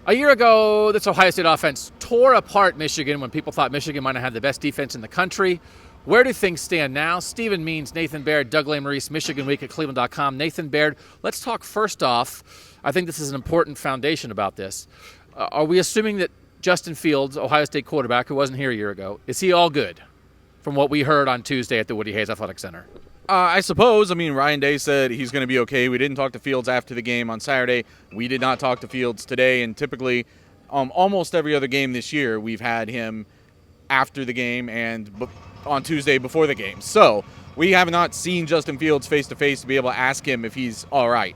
A year ago, this Ohio State offense tore apart Michigan when people thought Michigan might have had the best defense in the country. Where do things stand now? Stephen Means, Nathan Baird, Doug Lesmerises, Michigan Week at cleveland.com. Nathan Baird, let's talk first off. I think this is an important foundation about this. Are we assuming that Justin Fields, Ohio State quarterback, who wasn't here a year ago, is he all good from what we heard on Tuesday at the Woody Hayes Athletic Center? I suppose. I mean, Ryan Day said he's going to be okay. We didn't talk to Fields after the game on Saturday. We did not talk to Fields today. And typically, almost every other game this year, we've had him after the game and on Tuesday before the game. So we have not seen Justin Fields face-to-face to be able to ask him if he's all right.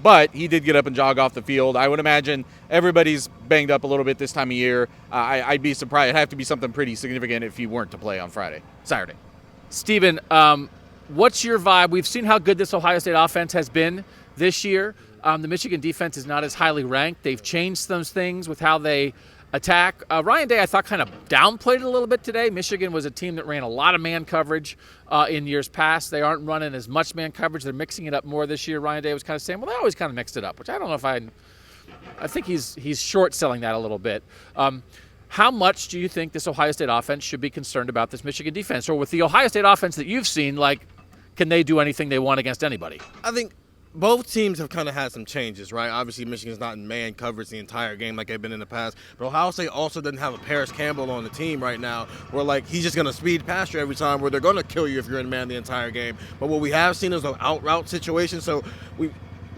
But he did get up and jog off the field. I would imagine everybody's banged up a little bit this time of year. I'd be surprised. It'd have to be something pretty significant if he weren't to play on Saturday. Stephen, what's your vibe? We've seen how good this Ohio State offense has been this year. The Michigan defense is not as highly ranked. They've changed those things with how they attack. Ryan Day, I thought, kind of downplayed it a little bit today. Michigan was a team that ran a lot of man coverage in years past. They aren't running as much man coverage. They're mixing it up more this year. Ryan Day was kind of saying, well, they always kind of mixed it up, which I don't know if I think he's short-selling that a little bit. How much do you think this Ohio State offense should be concerned about this Michigan defense? Or with the Ohio State offense that you've seen, can they do anything they want against anybody? I think both teams have kind of had some changes, right? Obviously, Michigan's not in man coverage the entire game like they've been in the past. But Ohio State also doesn't have a Paris Campbell on the team right now where, he's just going to speed past you every time, where they're going to kill you if you're in man the entire game. But what we have seen is an out-route situation. So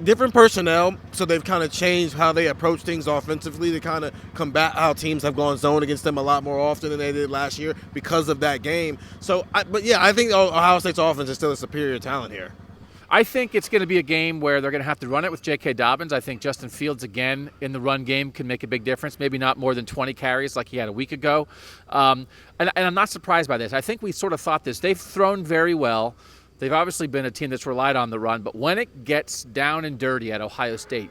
different personnel, so they've kind of changed how they approach things offensively to kind of combat how teams have gone zone against them a lot more often than they did last year because of that game. I think Ohio State's offense is still a superior talent here. I think it's going to be a game where they're going to have to run it with J.K. Dobbins. I think Justin Fields, again, in the run game can make a big difference, maybe not more than 20 carries like he had a week ago. And I'm not surprised by this. I think we sort of thought this. They've thrown very well. They've obviously been a team that's relied on the run. But when it gets down and dirty at Ohio State,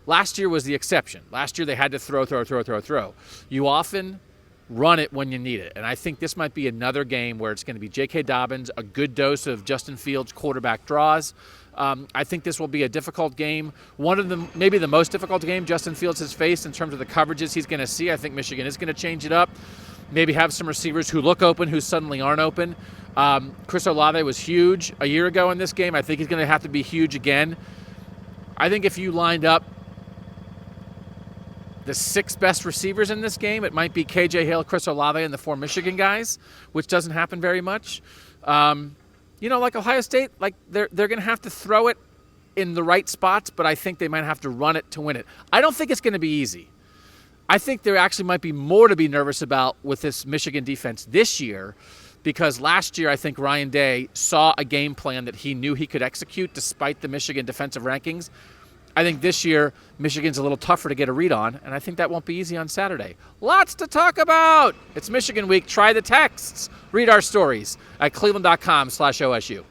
last year was the exception. Last year they had to throw. You often run it when you need it. And I think this might be another game where it's going to be J.K. Dobbins, a good dose of Justin Fields quarterback draws. I think this will be a difficult game. One of them, maybe the most difficult game Justin Fields has faced in terms of the coverages he's going to see. I think Michigan is going to change it up. Maybe have some receivers who look open, who suddenly aren't open. Chris Olave was huge a year ago in this game. I think he's going to have to be huge again. I think if you lined up the 6 best receivers in this game, it might be KJ Hill, Chris Olave, and the 4 Michigan guys, which doesn't happen very much. Like Ohio State, they're going to have to throw it in the right spots, but I think they might have to run it to win it. I don't think it's going to be easy. I think there actually might be more to be nervous about with this Michigan defense this year, because last year I think Ryan Day saw a game plan that he knew he could execute despite the Michigan defensive rankings. I think this year Michigan's a little tougher to get a read on, and I think that won't be easy on Saturday. Lots to talk about. It's Michigan Week. Try the texts. Read our stories at cleveland.com/OSU.